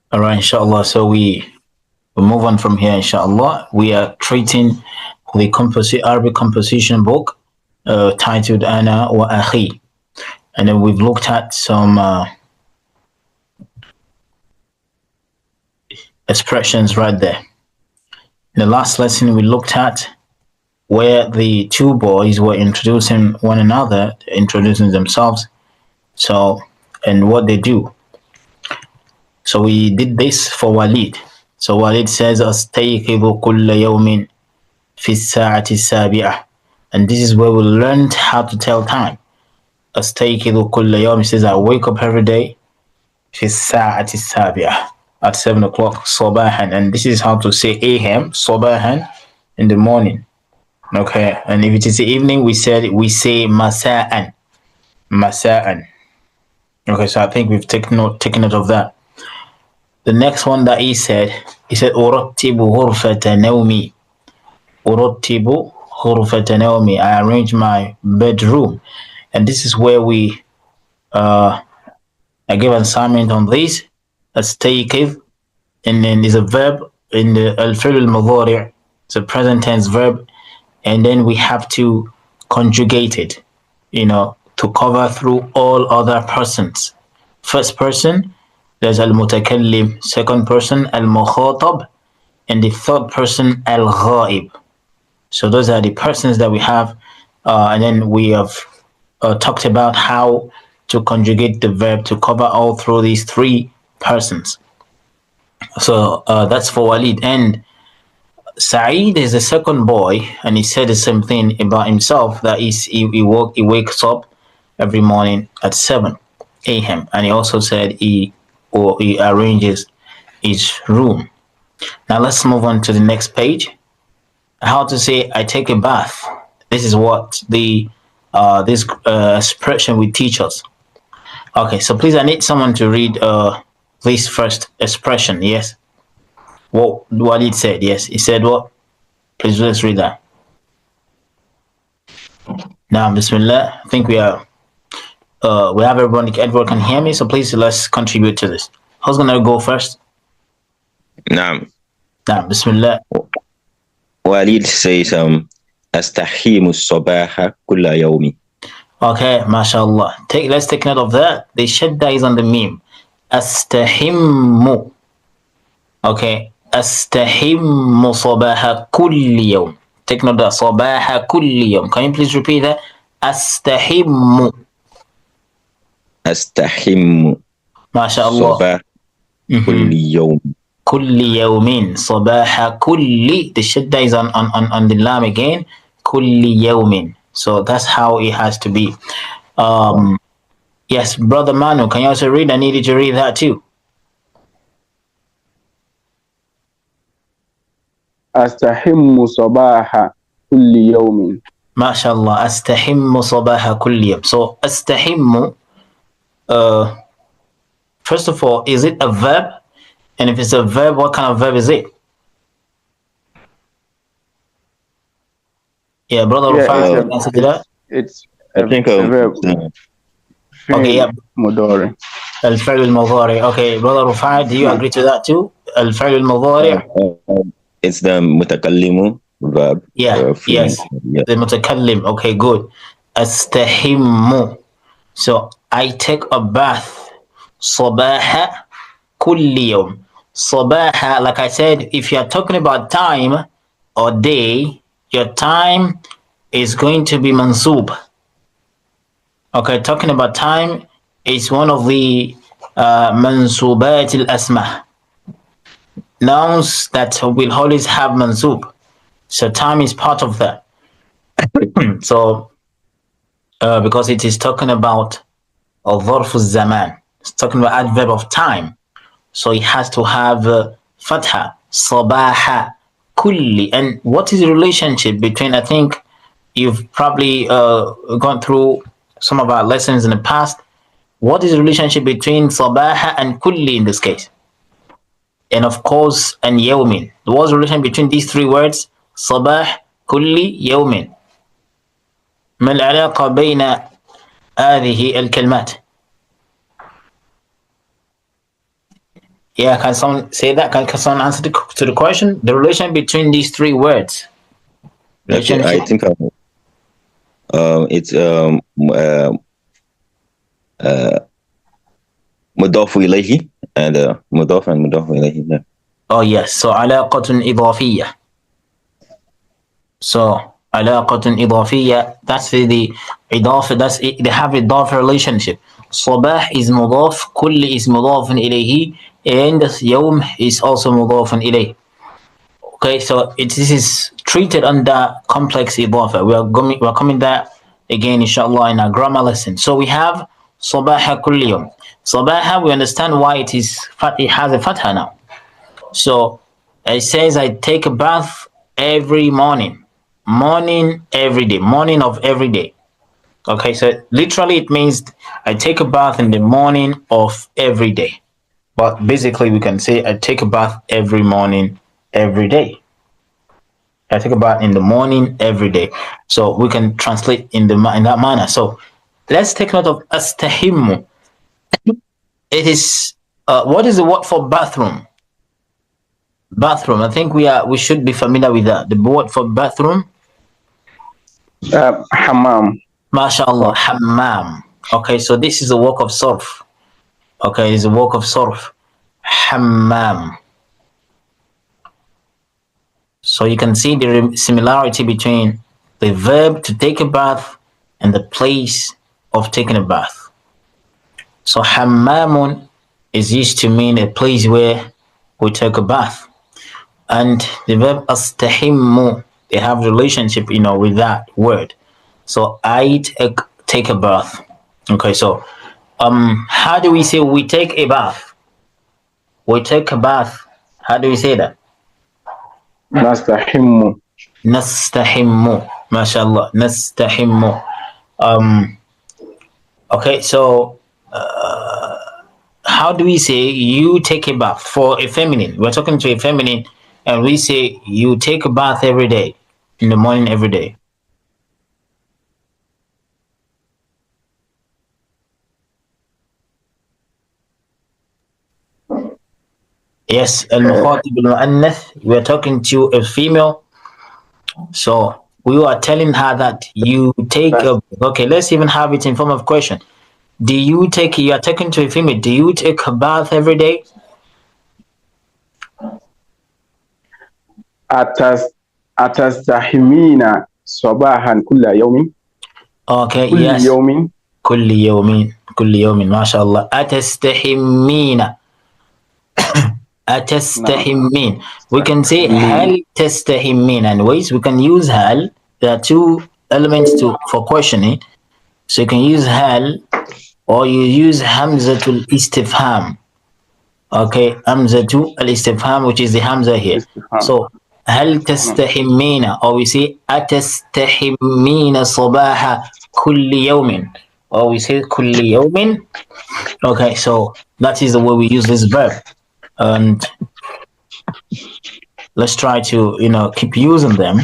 All right, inshallah. So we move on from here, inshallah. We are treating the Arabic composition book titled Ana وأخي. And then we've looked at some expressions right there. In the last lesson, we looked at where the two boys were introducing one another, introducing themselves. So, and what they do. So we did this for Walid. So Walid says, أستيقظ كل يوم في الساعة السابعة. And this is where we learned how to tell time. أستيقظ كل يوم. He says, I wake up every day في الساعة السابعة. At 7 o'clock, صباحا. And this is how to say a.m. صباحا in the morning. Okay, and if it is the evening, we say مساء. مساء. Okay, so I think we've taken note of that. The next one that he said أرتب غرفة نومي. أرتب غرفة نومي. I arrange my bedroom. And this is where I give an assignment on this. أستيقظ, and then is a verb in the الفعل المضارع. It's a present tense verb, and then we have to conjugate it, to cover through all other persons. First person, there's al-mutakallim. Second person, al-mukhatab. And the third person, al-ghaib. So those are the persons that we have. And then we have talked about how to conjugate the verb to cover all through these three persons. So that's for Walid. And Sa'id is the second boy, and he said the same thing about himself, that he wakes up every morning at 7 a.m. And he also said he arranges his room. Now let's move on to the next page. How to say I take a bath. This is what this expression will teach us. Okay, so please, I need someone to read this first expression. Yes, what it said. Yes, he said what? Please, let's read that. Now, Bismillah. I think we have everyone can hear me, so please let's contribute to this. Who's gonna go first? Naam. Bismillah. Walid says أستحيم الصباح كل يوم. Okay, mashallah. Let's take note of that. The shadda is on the meme. أستحم. Okay, أستحم صباح كل يوم. Take note of that. صباح كل يوم. Can you please repeat that? أستحم. أستحم mashallah. صباح كل يوم. كل يوم. صباح كل. The shadda is on the lam again. كل يوم. So that's how it has to be. Yes, Brother Manu, can you also read? I needed to read that too. أستحم صباح كل يوم. MashaAllah. أستحم صباح كل يوم. So أستحم, first of all, is it a verb? And if it's a verb, what kind of verb is it? Yeah, Brother Rufai, answer to that. It's I think a verb. Okay, yeah. مضارع. الفعل المضارع. Okay, Brother Rufai, do you agree to that too? الفعل المضارع. It's the متكلم verb. Yes. Yeah. The mutakallim. Okay, good. أستحم. So I take a bath. صباح كل يوم. صباح, like I said, if you are talking about time or day, your time is going to be mansub. Okay, talking about time is one of the mansubat al-asma, nouns that will always have mansub. So time is part of that. So because it is talking about al-dharf al-zaman, it's talking about adverb of time, so it has to have fatha, sabaha, kulli. And what is the relationship between, I think you've probably gone through some of our lessons in the past, what is the relationship between sabaha and kulli in this case? And of course, and yawmin. What's the relation between these three words? Sabah, kulli, yawmin. ما العلاقة بين هذه الكلمات؟ Yeah, can someone say that? Can someone answer to the question? The relation between these three words. Okay, I think it's مضاف إليه and مضاف إليه. Yeah. Oh yes, so علاقة إضافية. So علاقة إضافية, that's the إضافة, that's it, they have إضافة relationship. صباح is مضاف, كل is مضاف إليه, and يوم is also مضاف إليه. Okay, so this is treated under complex إضافة. We're coming there again inshallah in our grammar lesson. So we have صباح كل يوم. صباح, we understand why it has a fatha now. So it says I take a bath every morning. Morning every day. Morning of every day. Okay, so literally it means I take a bath in the morning of every day. But basically we can say I take a bath every morning, every day. I take a bath in the morning every day. So we can translate in that manner. So let's take note of astahimu. It is what is the word for bathroom? Bathroom. I think we should be familiar with that. The word for bathroom. Hammam. MashaAllah, hammam. Okay, so this is a work of surf. Okay, it's a work of surf. Hammam. So you can see the similarity between the verb to take a bath and the place of taking a bath. So hammamun is used to mean a place where we take a bath. And the verb astahimmu, they have relationship, with that word. So I take a bath. Okay, so how do we say we take a bath? We take a bath. How do we say that? Nastahimmu. Nastahimmu. MashaAllah. Nastahimmu. Okay, so how do we say you take a bath for a feminine? We're talking to a feminine and we say you take a bath every day, in the morning every day. Yes, al-mukhatib al-mu'annath, we're talking to a female. So we are telling her that you take a, okay, let's even have it in form of question. You are talking to a female, do you take a bath every day? أتستحمين صباحا كل يوم. Okay, كل yes. يوم. كل يوم. كل يوم. ما شاء الله. أتستحمين. أتستحمين. We can say هل تستحمين, and ways we can use هل. There are two elements for questioning. So you can use هل or you use همزة الاستفهام. Okay, همزة الاستفهام, which is the hamza here. So هل تستحمين, or we say أتستحمين صباح كل يوم, or we say كل يوم. Okay, so that is the way we use this verb, and let's try to keep using them.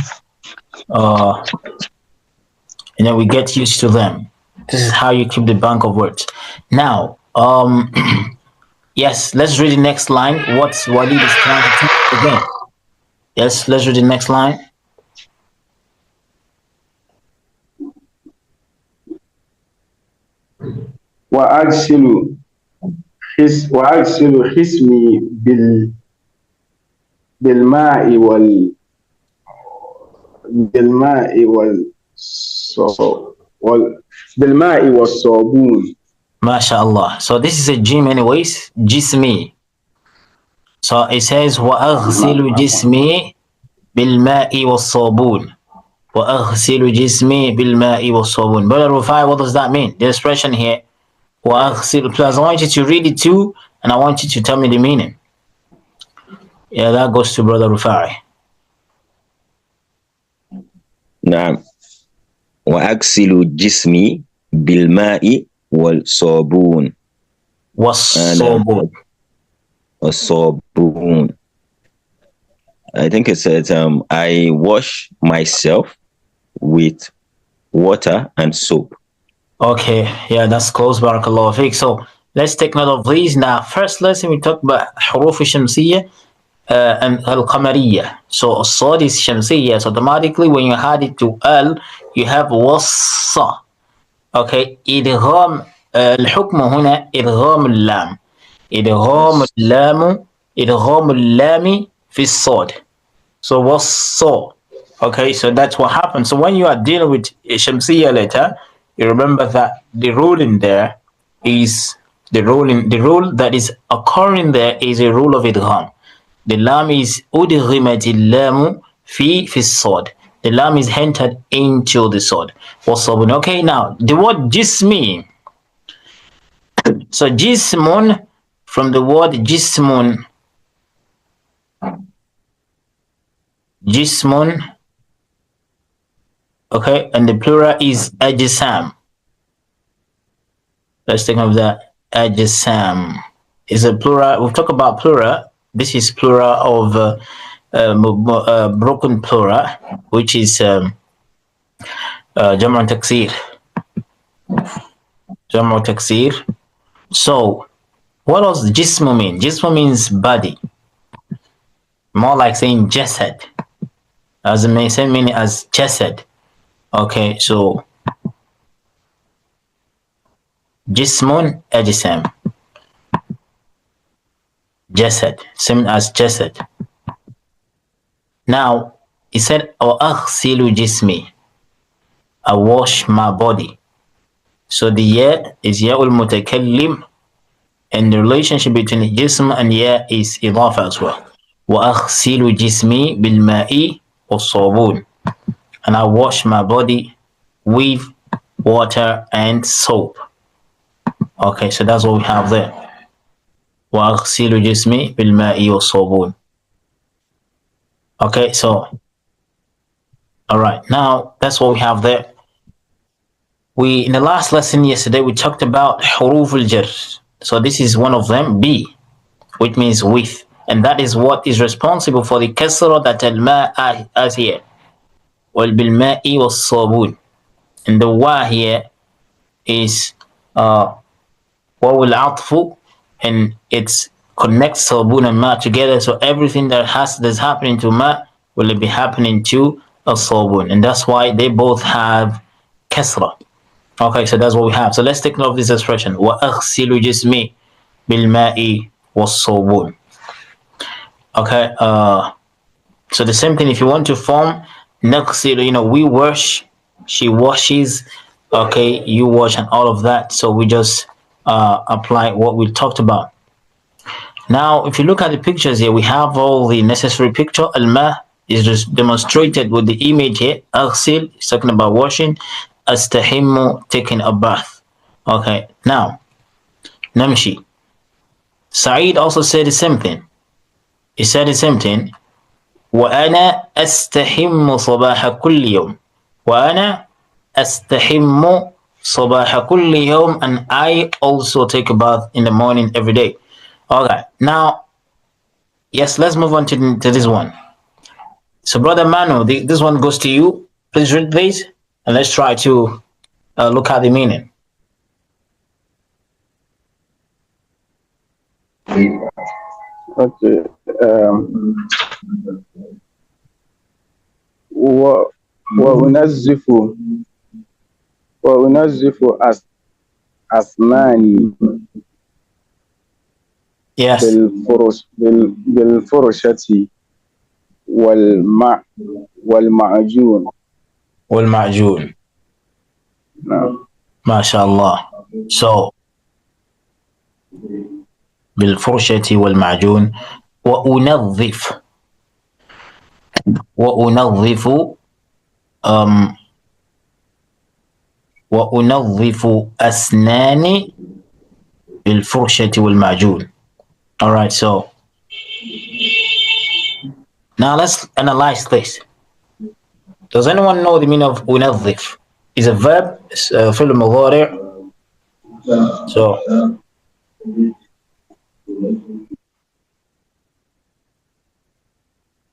We get used to them. This is how you keep the bank of words. Now, yes, let's read the next line. What's Walid is trying to teach again? Yes, let's read the next line. وأغسل خصمي بالماء والصابون. MashaAllah. So this is a gym anyways. Jismi. So it says وأغسل جسمي بالماء والصابون. وأغسل جسمي بالماء والصابون. Brother Rufai, what does that mean? The expression here. وأغسل. Plus, I want you to read it too, and I want you to tell me the meaning. Yeah, that goes to Brother Rufai. نعم. وأغسل جسمي بالماء والصابون. والصابون. والصابون. I think it says I wash myself with water and soap. Okay, yeah, that's close. Barakallahu fiqh. So let's take note of these. Now, first lesson we talked about حروف الشمسية and القمرية. So الصاد is شمسية. So automatically when you add it to al, you have وص. Okay, إدغام الحكم هنا إدغام اللام. إدغام اللام إدغام اللام في الصاد. So وص. Okay, so that's what happens. So when you are dealing with a Shamsiya letter, you remember that the ruling there is the rule that is occurring there is a rule of idgham. The lam is udghimat al-lam fi as-sad. The lam is entered into the sad. Wasabun. Okay, now the word jismi. So jismun, from the word jismun. Jismun. Okay, and the plural is ajsam. Let's think of that. Ajsam is a plural. We'll talk about plural. This is plural of broken plural, which is Jam'u Taksir. Jam'u Taksir. So, what does jism mean? Jism means body. More like saying jasad. As the same meaning as jasad. Okay, so jismun ajsam. Jasad, same as jasad. Now, he said, وأغسل جسمي. I wash my body. So the ya is ya'ul mutakallim, and the relationship between jism and ya is idafa as well. وأغسل جسمي بالماء والصابون. And I wash my body with water and soap. Okay, so that's what we have there. وأغسل جسمي بالماء والصابون. Okay, so all right, now that's what we have there. In the last lesson yesterday we talked about حروف الجر. So this is one of them, B, which means with, and that is what is responsible for the kasra that al-ma as here. وَالْبِالْمَاءِ وَالصَّابُونِ. And the wa here is waw al-atfu, and it's connects sabun and ma together, so everything that's happening to ma will be happening to a sabun, and that's why they both have kasra. Okay, so that's what we have. So let's take note of this expression. وَأَغْسِلُ جِسْمِي بِالْمَاءِ وَالصَّابُونِ. Okay, so the same thing, if you want to form نَغْسِلُ, we wash, she washes, okay, you wash, and all of that. So we just apply what we talked about. Now, if you look at the pictures here, we have all the necessary picture. Al-ma is just demonstrated with the image here. Aghsil is talking about washing. Astahimmu, taking a bath. Okay, now, Namshi. Sa'id also said the same thing. He said the same thing. وَأَنَا أَسْتَحِمُّ صَبَاحَ كُلِّ يَوْمٍ. وَأَنَا أَسْتَحِمُّ صَبَاحَ كُلِّ يَوْمٍ. And I also take a bath in the morning every day. Okay, now, yes, let's move on to this one. So, Brother Manu, this one goes to you. Please read this, and let's try to look at the meaning. Okay. وأنزف أسناني Yes. بالفرشة والمعجون. والمعجون. نعم. MashaAllah. So, بالفرشة والمعجون. وأنظف وأنظف أسناني بالفرشة والمعجون. All right, so now let's analyze this. Does anyone know the meaning of أنظف? It's a verb, it's فعل مضارع. So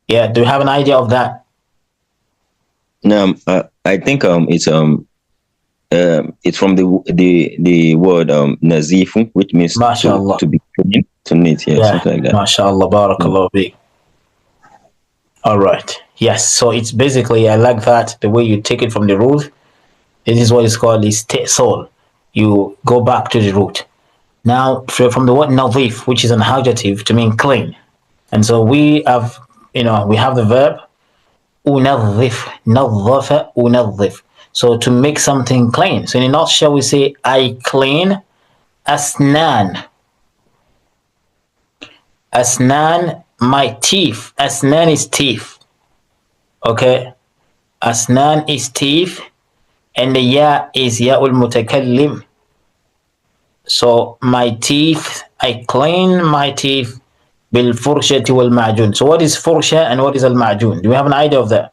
yeah, do you have an idea of that? No, I think it's It's from the word nazifu, which means MashaAllah. to be clean, to neat, yeah, something like that. MashaAllah, barakallahu fiik. All right. Yes. So it's basically, I like that the way you take it from the root. This is what is called soul. You go back to the root. Now, from the word nadif, which is an adjective to mean clean, and so we have, we have the verb unadhif, nadhafa, unadhif. So to make something clean. So in a nutshell, we say I clean asnan. Asnan, my teeth. Asnan is teeth. Okay. Asnan is teeth. And the ya is ya'ul mutakallim. So my teeth, I clean my teeth bil furshati wal ma'jun. So what is fursha and what is al ma'jun? Do we have an idea of that?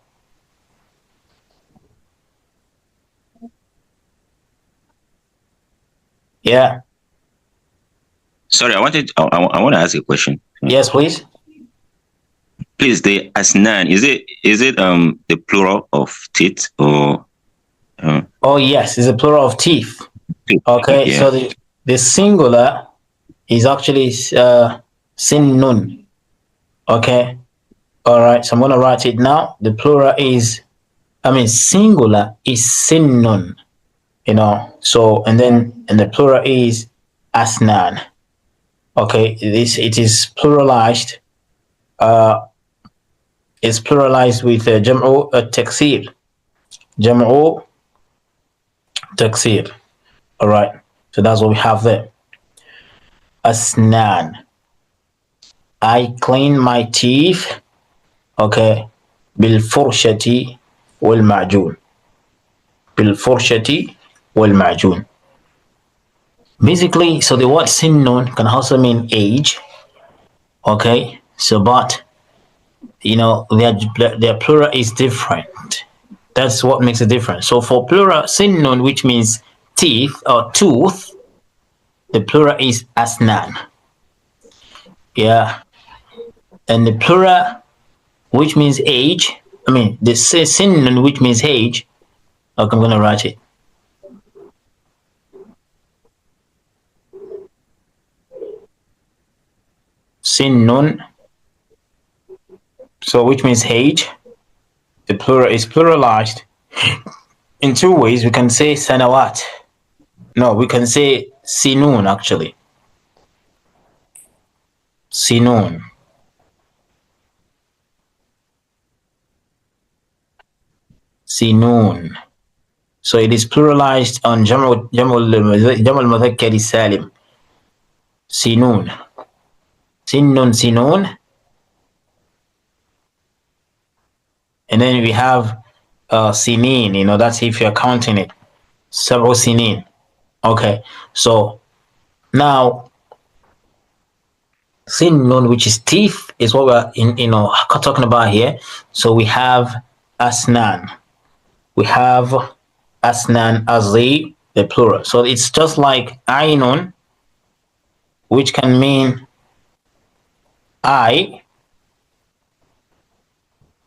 Yeah. Sorry, I want to ask a question. Yes, please. Please, the asnan, is it the plural of teeth or? Oh yes, it's a plural of teeth. Okay, yeah. so the singular is actually sinnun. Okay, all right. So I'm gonna write it now. The plural is, singular is sinnun. So and the plural is asnan. Okay, it is pluralized. It's pluralized with jam'u taksir. Jam'u taksir. All right. So that's what we have there. Asnan. I clean my teeth. Okay. Bil furshati wal ma'jun. Bil furshati wal ma'jun. Basically, so the word sinnun can also mean age. Okay. So, but their plural is different. That's what makes a difference. So for plural sinnun, which means teeth or tooth, the plural is asnan. Yeah. And the plural, which means age, the sinnun, which means age. Okay, I'm going to write it. Sinnun. So which means age. The plural is pluralized in two ways. We can say sanawat. No, we can say sinun actually. Sinun. Sinun. So it is pluralized on Jam'ul Mudhakkar Salim. Sinun. Sinnun, sinun. And then we have sinin, that's if you're counting it. Sab'u sinin. Okay, so now sinnun, which is teeth, is what we're talking about here. So we have asnan. We have asnan as the plural. So it's just like ainun, which can mean eye,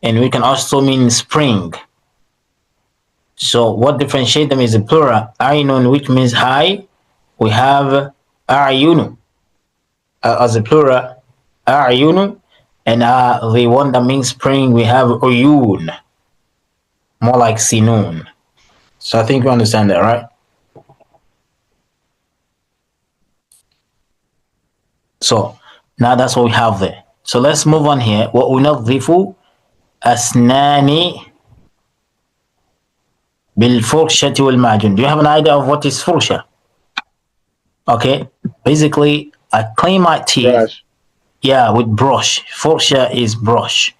and we can also mean spring. So what differentiates them is the plural. Ainun, which means eye. We have a'yunu as a plural, a'yunu, and the one that means spring, we have uyun, more like sinun. So I think you understand that, right? So now that's what we have there. So let's move on here. وَأُنَظِّفُ أَسْنَانِ بِالْفُرْشَةِ وَالْمَعْجُونِ. Do you have an idea of what is fursha? Okay, basically I clean my teeth. Brush. Yeah, with brush. Fursha is brush.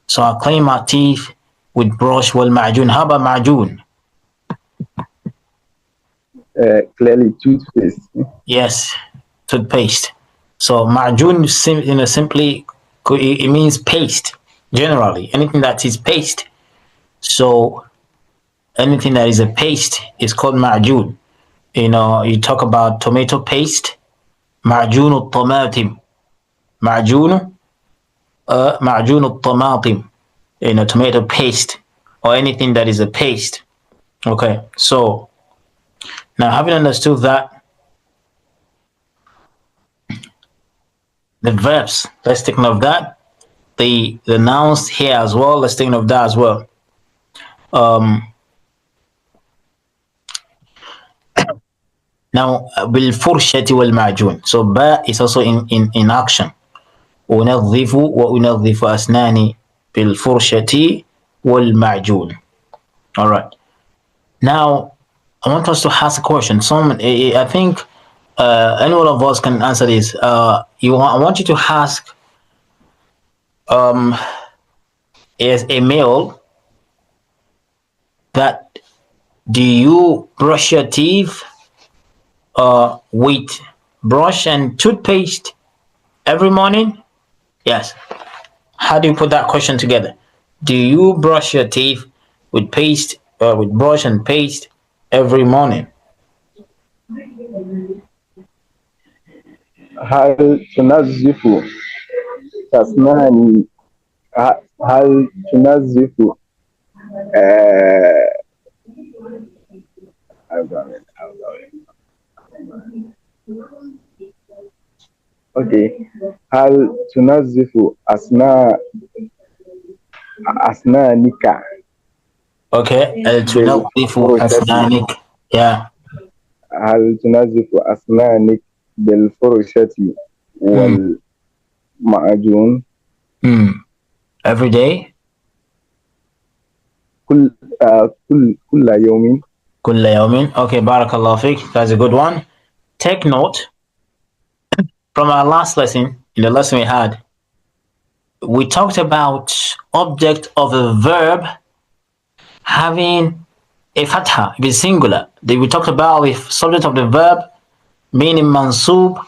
So I clean my teeth with brush. وَالْمَعْجُونِ. How about ma'jun? Clearly toothpaste. Yes, toothpaste. So ma'jun simply it means paste. Generally, anything that is paste. So anything that is a paste is called ma'jun. You talk about tomato paste, ma'jun al-tamatim, ma'jun al-tamatim, tomato paste or anything that is a paste. Okay, so Now, having understood that, the verbs, let's take note of that. The nouns here as well, let's take note of that as well. Now, بالفرشة والمعجون. So, ba is also in action. أنظف وأنظف أسناني بالفرشة والمعجون. All right. Now, I want us to ask a question. I think any one of us can answer this. I want you to ask as a male that do you brush your teeth with brush and toothpaste every morning? Yes. How do you put that question together? Do you brush your teeth with brush and paste every morning? هل تنظف أسناني هل تنظف Okay. هل تنظف أسنانك Okay. تنظف أسنانك. Yeah. هل تنظف أسنانك بالفرشة والمعجون Every day. كل يوم. كل يوم. Okay. بارك الله فيك. That's a good one. Take note. From our last lesson, in the lesson we had, we talked about object of a verb having a fatha, if it's singular. We talked about the subject of the verb being a mansub,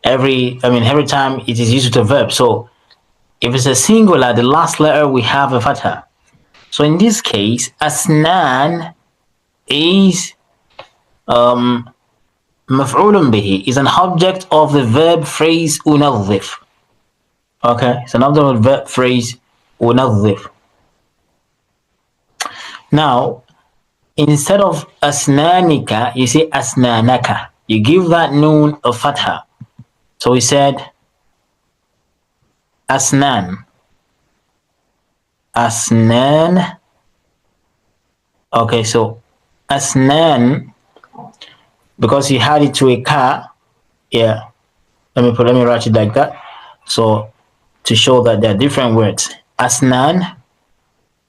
every time it is used with a verb. So if it's a singular, the last letter we have a fatha. So in this case, asnan is مفعول به, is an object of the verb phrase أنظف. Okay, it's an object of the verb phrase أنظف. Now, instead of أسنانك, you say أسنانك. You give that noon a fatha. So we said أسنان. أسنان. Okay, so أسنان, because he had it to a ka, yeah. Let me write it like that. So to show that there are different words. Asnan.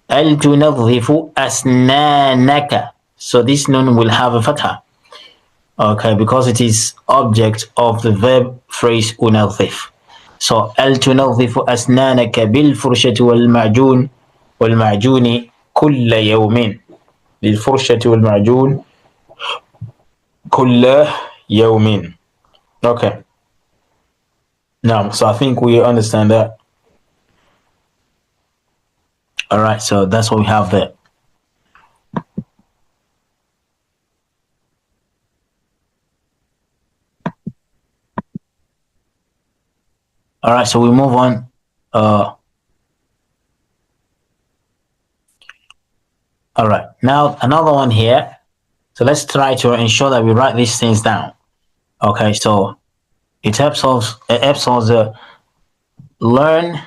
Al tunadhifu asnanaka. So this nun will have a fatha. Okay, because it is object of the verb phrase unadhif. So al tunadhifu asnanaka bil furshati wal ma'juni kulla yawmin. Bil furshati wal ma'jun كل يوم. Okay. Now, so I think we understand that. All right, so that's what we have there. All right, so we move on. All right, now another one here. So let's try to ensure that we write these things down. Okay, so it helps us learn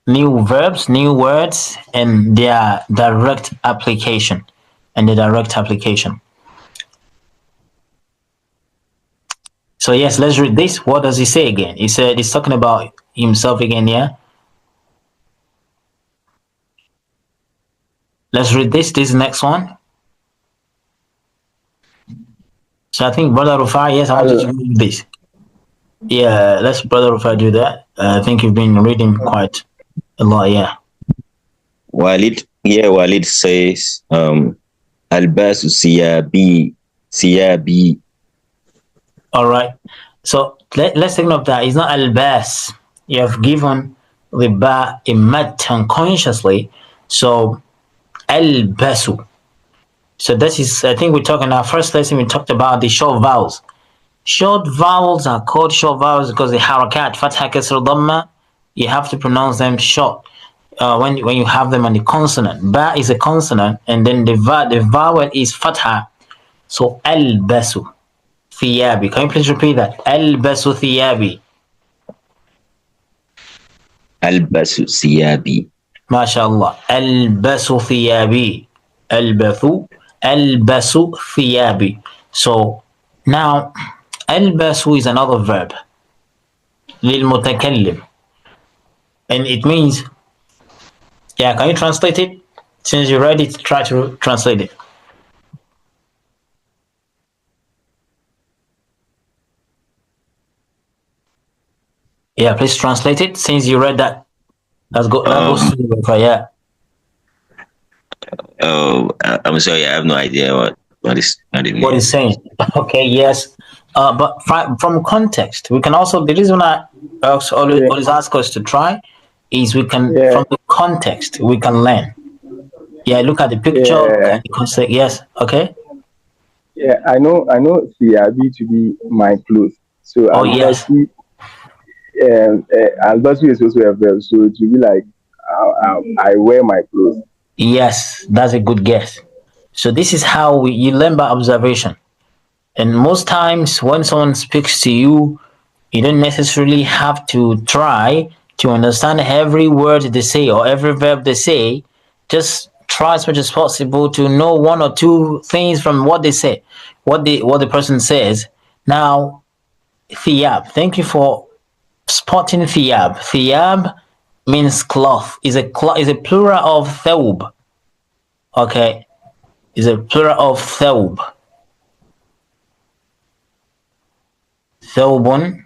new verbs, new words, and their direct application. So yes, let's read this. What does he say again? He said he's talking about himself again here. Let's read this. This next one. So I think Brother Rufai, yes, I want you to read this. Yeah, let's Brother Rufai do that. I think you've been reading quite a lot, yeah. Walid says, Albasu siyabi. All right. So let's take note of that. It's not albas. You have given the ba a mad unconsciously. So albasu. So this is, I think we talked in our first lesson, we talked about the short vowels. Short vowels are called short vowels because the harakat, fatha, kasr, dhamma, you have to pronounce them short. when you have them on the consonant. Ba is a consonant, and then the vowel is fatha. So albasu thiyabi. Can you please repeat that? Albasu thiyabi. Albasu siyabi. MashaAllah. Albasu thiyabi. Albasu thiyabi. So now albasu is another verb. للمتكلم. And it means, yeah, can you translate it? Since you read it, try to translate it. Yeah, please translate it. Since you read that, let's go. That goes to the yeah. Oh, I'm sorry, I have no idea what is What is saying? Okay, yes. But from context, we can also. The reason I always ask us to try is we can from the context we can learn. Yeah, look at the picture. And you can say yes. Okay. Yeah, I know Siabi to be my clothes. So yes. Albasu is also a verb, so it will be like I wear my clothes. Yes, that's a good guess. So this is how you learn by observation. And most times when someone speaks to you, you don't necessarily have to try to understand every word they say or every verb they say. Just try as much as possible to know one or two things from what they say, what the person says. Now, thiyab. Thank you for spotting thiyab. Thiyab means cloth. Is a plural of thawb. Okay, is a plural of thawb. Thawbun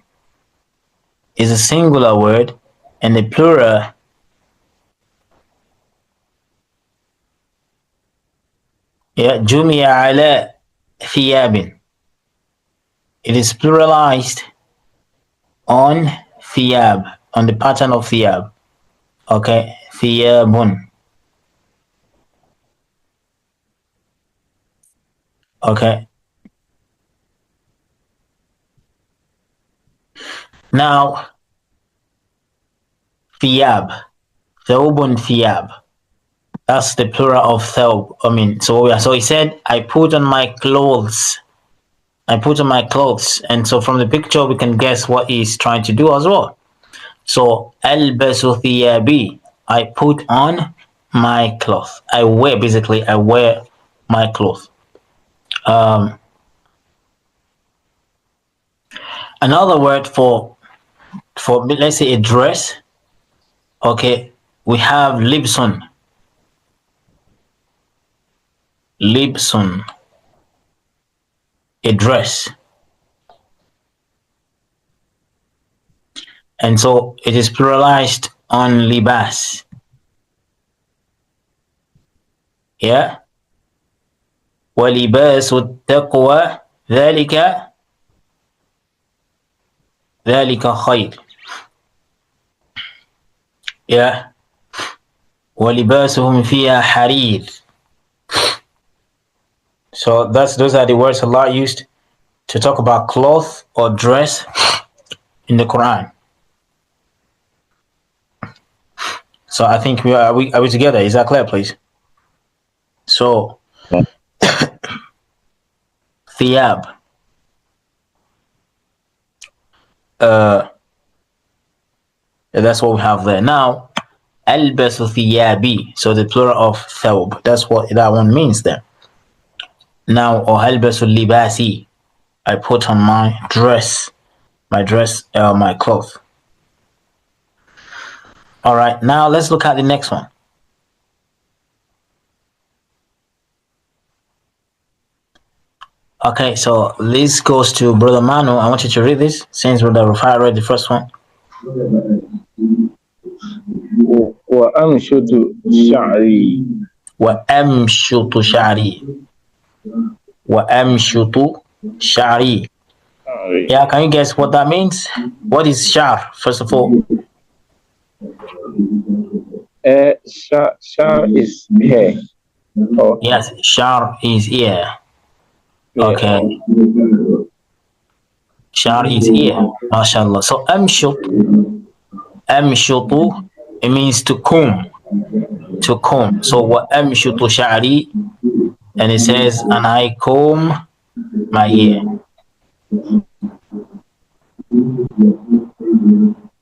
is a singular word, and the plural jumi'a ala thiyabin. It is pluralized on thiyab, on the pattern of thiyab. Okay, thiyabun. Okay. Now, thiyab, thawbun thiyab. That's the plural of thawb. So he said, I put on my clothes. I put on my clothes. And so from the picture, we can guess what he's trying to do as well. So, albasu thiyabi. I put on my clothes. I wear my clothes. Another word for let's say a dress. Okay, we have libsun. Libsun, a dress. And so it is pluralized on libas. Yeah. وَلِبَاسُ التَّقْوَى ذَلِكَ خَيْرٌ. Yeah. وَلِبَاسُهُمْ فِيهَا حَرِيرٌ. So those are the words Allah used to talk about cloth or dress in the Quran. So I think are we together? Is that clear, please? So thiyab. That's what we have there. Now, albasu thiyabi. So the plural of thawb. That's what that one means there. Now, or albasu libasi. I put on my dress, my clothes. All right, now let's look at the next one. Okay, so this goes to Brother Manu. I want you to read this since Brother Rufai read the first one. وأمشط شعري. وأمشط شعري. وأمشط شعري. Yeah, can you guess what that means? What is shar, first of all? Shar is hair. Oh. Yes, shar is ear. Okay. Shar is ear. MashaAllah. So amshutu, it means to comb. to comb. So وأمشط شعري, and it says, and I comb my hair.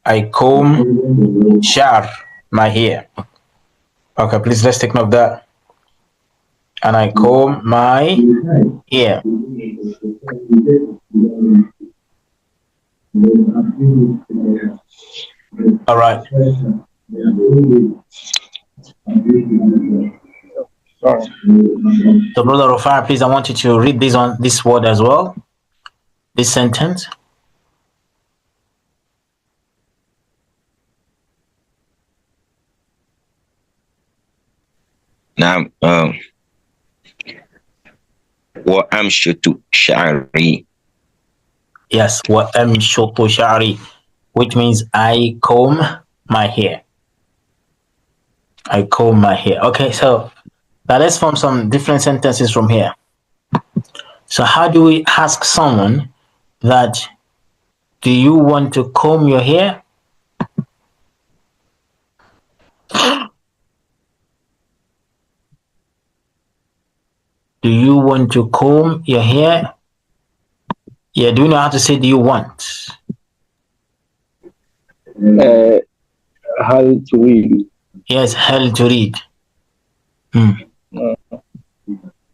I comb شعر, my hair. Okay, please let's take note of that. And I comb my hair. All right. Sorry. So, Brother Rufai, please, I want you to read this word as well. This sentence. Now, وأمشط شعري. Yes, وأمشط شعري, which means I comb my hair. I comb my hair. Okay, so now let's form some different sentences from here. So how do we ask someone that, do you want to comb your hair? Do you want to comb your hair? Yeah, do you know how to say do you want? هل تريد? Yes, هل تريد.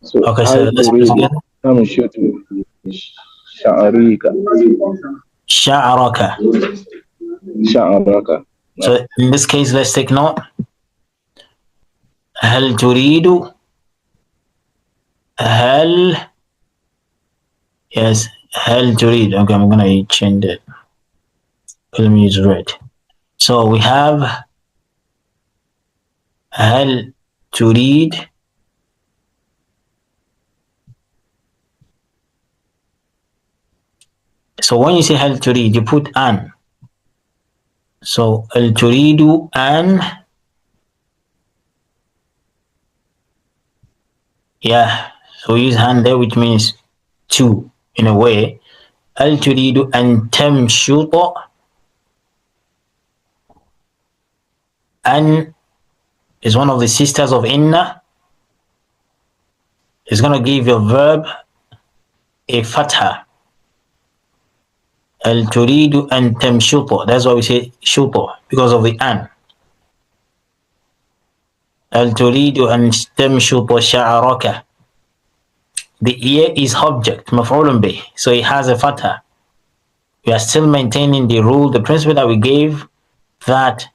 So Okay, so هل let's تريد begin. أمشط شعرك. شعرك. شعرك. So in this case, let's take note. هل تريد. هل. Yes, هل تريد. Okay, I'm gonna change it. Let me use red. So we have هل تريد. So when you say هل تريد, you put an. So هل تريد أن. Yeah, so we use hand there, which means to, in a way. هل تريد أن تمشط. أن is one of the sisters of inna. It's going to give your verb a fatha. هل تريد أن تمشط. That's why we say شط, because of the an. هل تريد أن تمشط شعرك. The ear is object, مفعول به, so it has a fatha. We are still maintaining the rule, the principle that we gave, that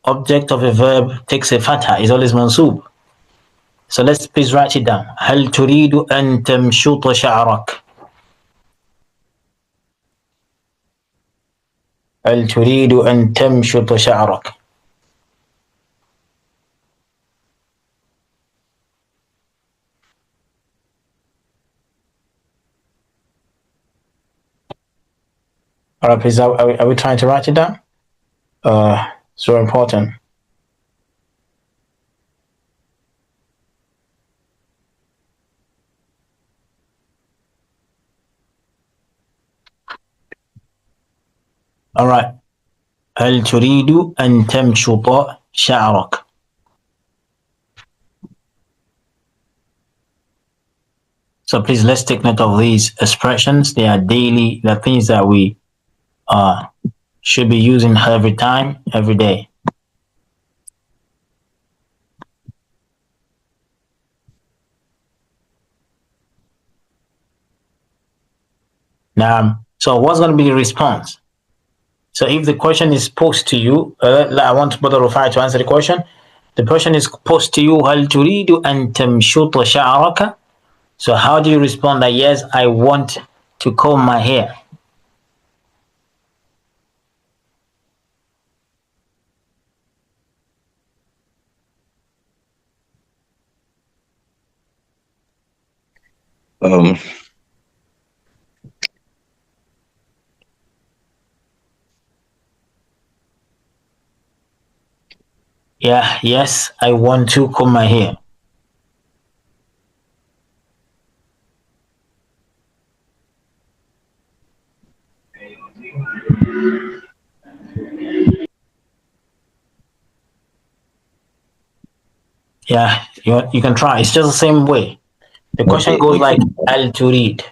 object of a verb takes a fatha, is always mansub. So let's please write it down. هل تريد أن تمشط شعرك. هل تريد أن تمشط شعرك. Alright, please, are we trying to write it down? So important. Alright. هل تريد أن تمشط شعرك. So please, let's take note of these expressions. They are daily, the things that we should be using every time, every day. Now, so what's going to be the response? So if the question is posed to you, I want Brother Rufai to answer the question. The question is posed to you, هل تريد أن تمشط شعرك? So how do you respond that yes, I want to comb my hair? Yeah, yes, I want to comb my hair. Yeah, you can try. It's just the same way. The question goes like al turid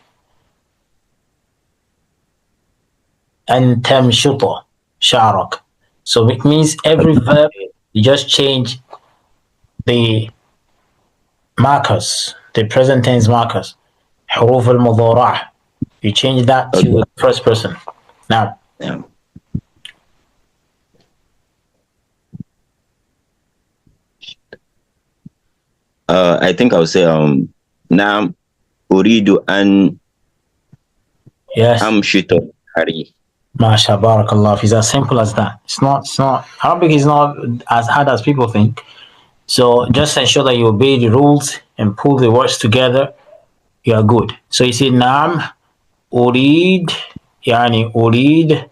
and tamshuta sha'rak. So it means every verb you just change the markers, the present tense markers. حروف المضارع. You change that to the first person. Now, Yeah. I think I'll say Nam Uridu an yes. Amshito Hari. Masha barakallah. It's as simple as that. It's not Arabic is not as hard as people think. So just ensure that you obey the rules and pull the words together. You are good. So you see Nam أريد يعني أريد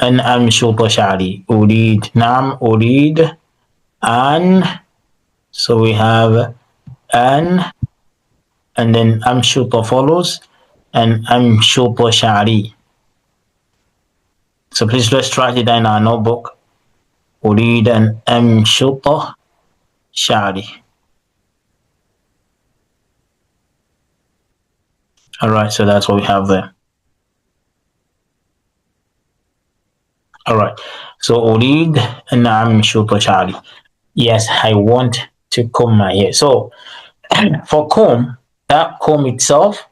أن أمشط شعري. أريد نعم أريد أن. So we have أن and then أمشط follows and أمشط شعري. So please let's write it down in our notebook. أريد أن أمشط شعري. Alright, so that's what we have there. Alright, so أريد أن أمشط شعري. Yes, I want to comb my hair. So for comb, that comb itself,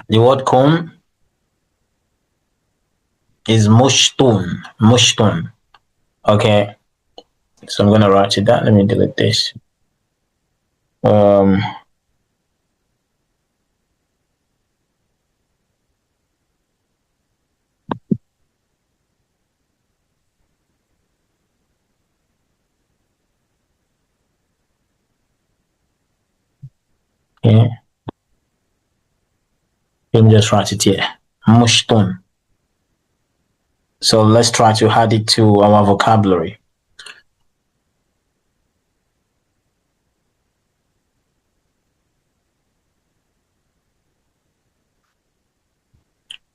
the word comb is mushtun. Mushtun. Okay. So I'm gonna write it down. Let me delete this. Yeah. Let me just write it here. Mushtun. So let's try to add it to our vocabulary.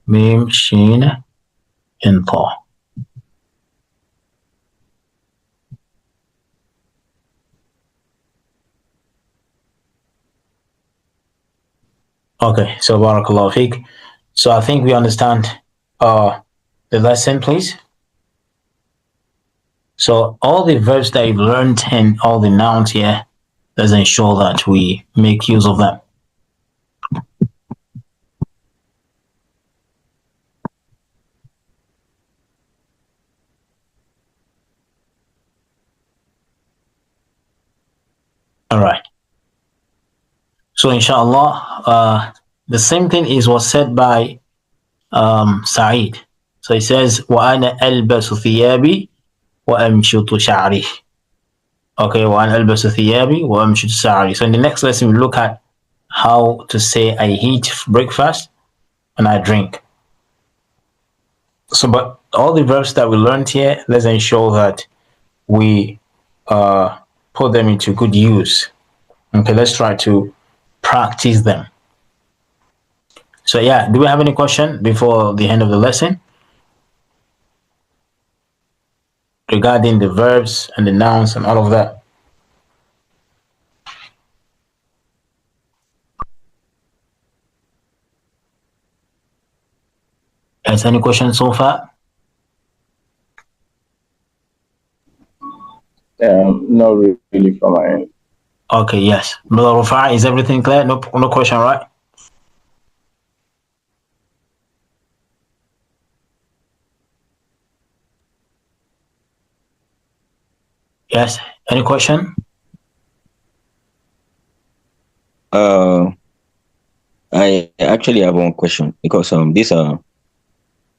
Mim, Shin, and Ta. Okay, so barakallahu fiqh. So I think we understand the lesson, please. So all the verbs that you've learned and all the nouns here, let's ensure that we make use of them. All right. So inshallah, the same thing is what's said by Sa'id. So he says, وَأَنَا أَلْبَسُ ثِيَابِي وَأَمْشُطُ شَعْرِي. Okay, وَأَنَا أَلْبَسُ ثِيَابِي وَأَمْشُطُ شَعْرِي. So in the next lesson, we look at how to say I eat breakfast and I drink. So, but all the verbs that we learned here, let's ensure that we put them into good use. Okay, let's try to practice them. So yeah, do we have any question before the end of the lesson regarding the verbs and the nouns and all of that? Yes, any questions so far? Not really from my end. Okay, yes. Brother Rufai, is everything clear? No question, right? Yes. Any question? I actually have one question because this wa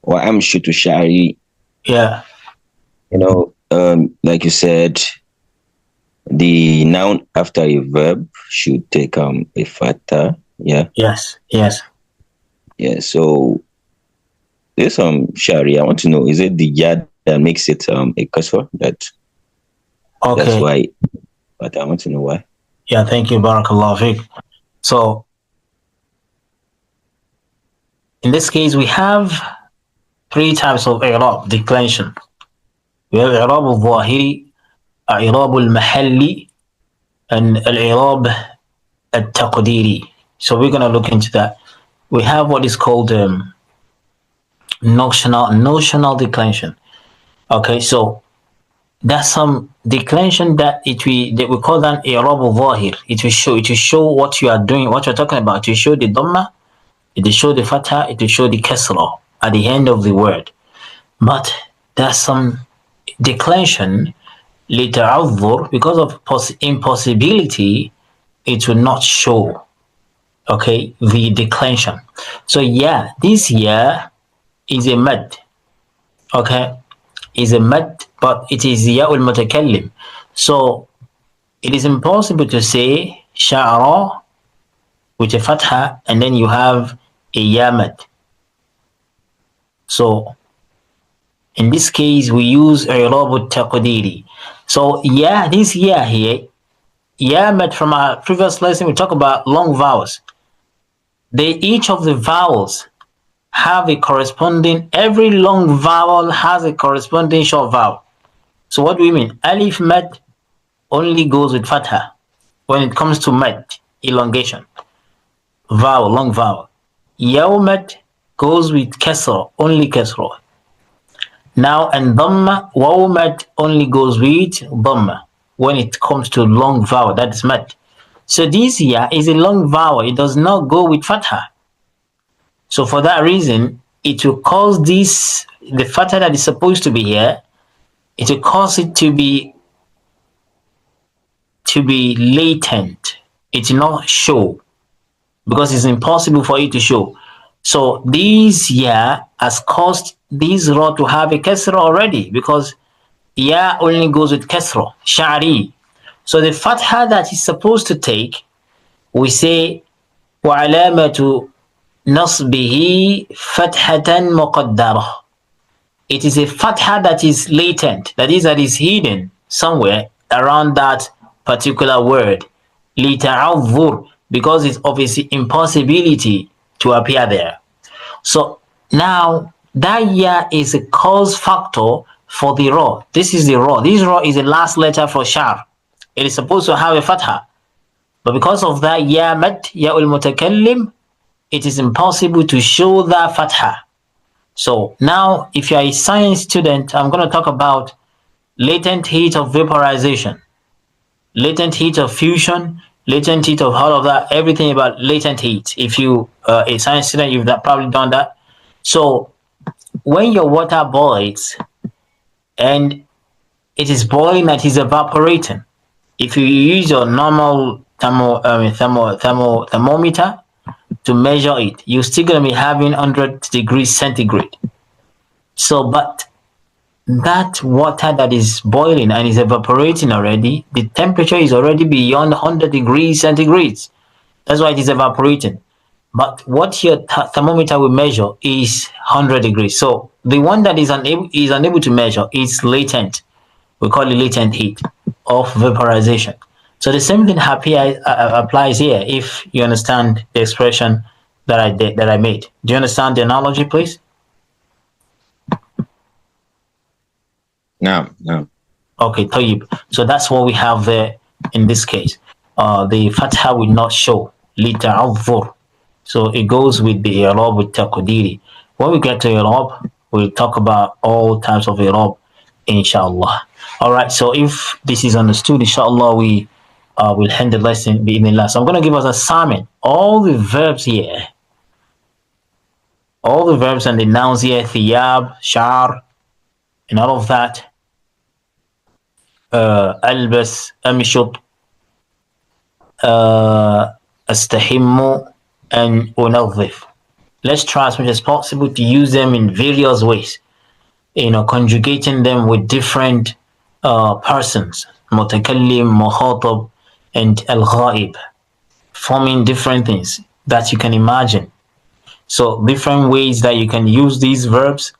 amshitu sha'ri. Yeah. You know, like you said, the noun after a verb should take a fatha. Yeah. Yes. Yes. Yeah. So there's shari. I want to know, is it the yad that makes it a kasra? That's Okay. why. But I want to know why. Yeah. Thank you, Barakallah Fiqh. So in this case, we have three types of i'rab declension. We have i'rab al-zahiri, إعراب المحلي and الإعراب التقديري. So we're going to look into that. We have what is called notional declension. Okay, so that's some declension that we call that i'rab al-zahir. It will show what you are doing, what you're talking about. It will show the dhamma, it will show the fatha, it will show the kasra at the end of the word. But there's some declension لتعذر, because of impossibility, it will not show, okay, the declension. So yeah, this year is a mad, okay, is a mad, but it is ya'ul mutakallim. So it is impossible to say sha'ra with a fatha and then you have a ya mad. So in this case we use i'rab al-taqdiri. So yeah, this year here, ya mad, from our previous lesson we talk about long vowels. Each of the vowels have a corresponding, every long vowel has a corresponding short vowel. So what do we mean? Alif mad only goes with fatha when it comes to mad, elongation, vowel, long vowel. Yaw mad goes with kasra, only kasra. Now, and dhamma, waw mad only goes with dhamma when it comes to long vowel, that is mad. So this ya is a long vowel, it does not go with fatha. So for that reason, it will cause this, the fatha that is supposed to be here, it will cause it to be latent. It will not show because it's impossible for it to show. So this ya has caused this ra to have a kasra already, because ya only goes with kasra, sha'ri. So the fatha that is supposed to take, we say وَعَلَامَةُ نَصْبِهِ فَتْحَةً مُقَدَّرَةً. It is a fatha that is latent, that is hidden somewhere around that particular word, لِتَعَذُّرْ, because it's obviously impossibility to appear there. So now that ya is a cause factor for the ra. This is the ra. This ra is the last letter for shar. It is supposed to have a fatha, but because of that ya mad, ya'ul mutakallim, it is impossible to show that fatha. So now, if you are a science student, I'm going to talk about latent heat of vaporization, latent heat of fusion, latent heat of all of that, everything about latent heat. If you are a science student, you've probably done that. So when your water boils and it is boiling and it is evaporating, if you use your normal thermometer to measure it, you're still going to be having 100 degrees centigrade. So, but that water that is boiling and is evaporating already, the temperature is already beyond 100 degrees centigrade. That's why it is evaporating. But what your thermometer will measure is 100 degrees. So the one that is unable to measure is latent. We call it latent heat of vaporization. So the same thing applies here, if you understand the expression that I made. Do you understand the analogy, please? No. Okay, tayyib. So that's what we have there in this case. The fatha will not show, lita'adhur. So it goes with the i'rab with taqdiri. When we get to i'rab, we'll talk about all types of i'rab, inshallah. All right, so if this is understood, inshallah, we will end the lesson bi'idhnillah. So I'm going to give us a assignment. All the verbs here, all the verbs and the nouns here, thiyab, shar, and all of that, albas, amshut, astahimmu, and unadhif. Let's try as much as possible to use them in various ways, conjugating them with different persons, mutakallim, mukhatab, and al-ghaib, forming different things that you can imagine. So different ways that you can use these verbs.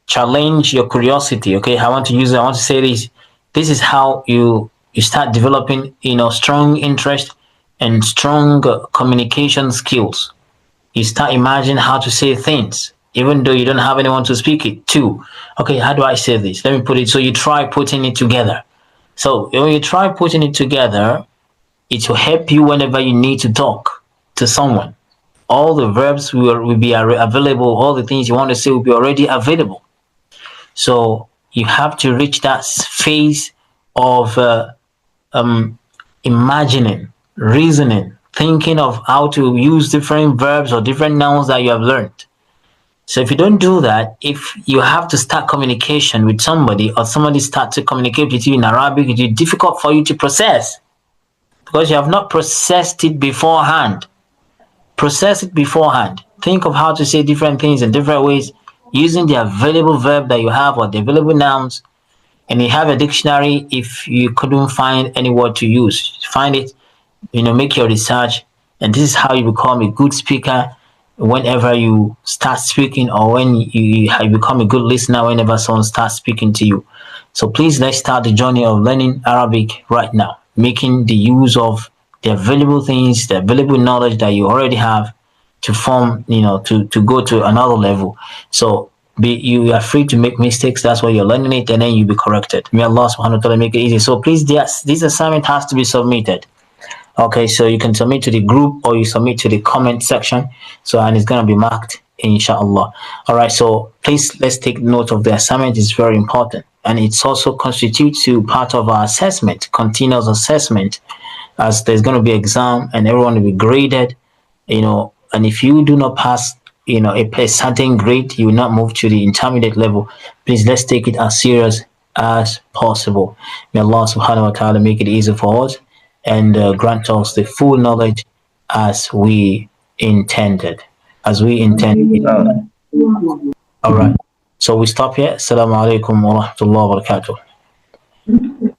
Challenge your curiosity. Okay, I want to say this. This is how you start developing strong interest and strong communication skills. You start imagining how to say things, even though you don't have anyone to speak it to. Okay, how do I say this? Let me put it. So you try putting it together. So when you try putting it together, it will help you whenever you need to talk to someone. All the verbs will be available. All the things you want to say will be already available. So you have to reach that phase of imagining, reasoning, thinking of how to use different verbs or different nouns that you have learned. So if you don't do that, if you have to start communication with somebody or somebody starts to communicate with you in Arabic, it is difficult for you to process because you have not processed it beforehand. Process it beforehand. Think of how to say different things in different ways using the available verb that you have or the available nouns. And you have a dictionary. If you couldn't find any word to use, find it, make your research. And this is how you become a good speaker whenever you start speaking, or when you become a good listener whenever someone starts speaking to you. So please, let's start the journey of learning Arabic right now, making the use of the available things, the available knowledge that you already have to form, to go to another level. So you are free to make mistakes. That's why you're learning it, and then you'll be corrected. May Allah subhanahu wa ta'ala make it easy. So please, this assignment has to be submitted. Okay, so you can submit to the group or you submit to the comment section. So, and it's going to be marked, inshallah. All right, so please, let's take note of the assignment. It's very important. And it's also constitutes to part of our assessment, continuous assessment, as there's going to be exam and everyone will be graded, and if you do not pass, a certain grade, you will not move to the intermediate level. Please, let's take it as serious as possible. May Allah subhanahu wa ta'ala make it easy for us and grant us the full knowledge as we intended. All right. So we stop here. Assalamu alaikum wa rahmatullahi wa barakatuh.